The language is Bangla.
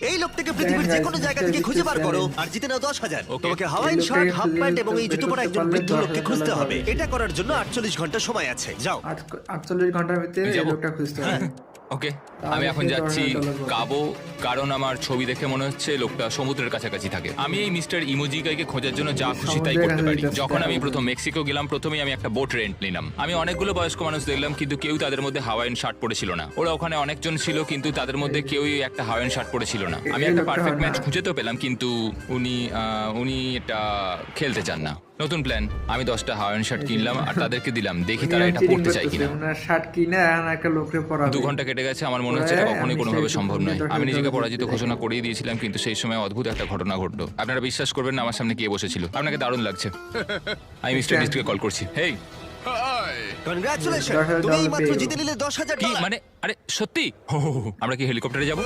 এই লোকটাকে পৃথিবীর যে কোনো জায়গা থেকে খুঁজে বার করো আর জিতে নাও 10,000। Okay. তোমাকে হাওয়াইন এই শার্ট, লোকটাকে হাফ খুঁজে প্যান্ট এবং এই বের জুতো পরা করতে একজন পারলে বৃদ্ধ লোককে 10,000 খুঁজতে ডলার হবে। হবে। এটা করার জন্য 48 ঘন্টা সময় আছে। যাও। 48 ঘন্টার ভিতরে এই যাবো? লোকটা খুঁজতে হবে। ওকে, তাহলে আমি এখন সে যাচ্ছি 10,000 ডলার পাবে। কাবো, কারণ আমার ছবি দেখে মনে হচ্ছে লোকটা সমুদ্রের কাছাকাছি থাকে। আমি এই মিস্টার ইমোজিকাইকে খোঁজার জন্য যা খুশি তাই সমুদ্রের করতে পারি। কাছাকাছি যখন আমি যাচ্ছে। প্রথম মেক্সিকো গেলাম, প্রথমেই আমি একটা বোট রেন্ট নিলাম। আমি অনেকগুলো বয়স্ক মানুষ দেখলাম, কিন্তু কেউ তাদের মধ্যে হাওয়াইন শার্ট পরেছিল না। ওরা ওখানে অনেকজন ছিল, কিন্তু তাদের মধ্যে কেউই একটা হাওয়াইন শার্ট পরেছিল না। আমি এই একটা লোকটা পারফেক্ট হবে ম্যাচ না। খুঁজে তো পেলাম, কিন্তু উনি এটা খেলতে চান না। নতুন প্ল্যান, আমি 10টা হাওয়াইন শার্ট কিনলাম আর তাদেরকে দিলাম, দেখি তারা এটা পড়তে চায় কিনা। ওনার শার্ট কিনে আর একটা লোককে পরাবে। 2 ঘন্টা কেটে গেছে, আমার মনে হচ্ছে এটা কখনোই কোনোভাবে সম্ভব নয়। আমি নিজেকে পরাজিত ঘোষণা করেই দিয়েছিলাম, কিন্তু সেই সময় অদ্ভুত একটা ঘটনা ঘটলো। আপনারা বিশ্বাস করবেন না, আমার সামনে কে বসেছিল। আপনাকে দারুণ লাগছে। আমি মিস্টার বিস্টকে কল করছি। হেই, কনগ্রাচুলেশন, 10,000 তুমি এই ডলার মাত্র পেয়ে জিতে নিলে 10,000 কি ডলার। মানে? আরে সত্যি? আমরা কি হেলিকপ্টারে যাব?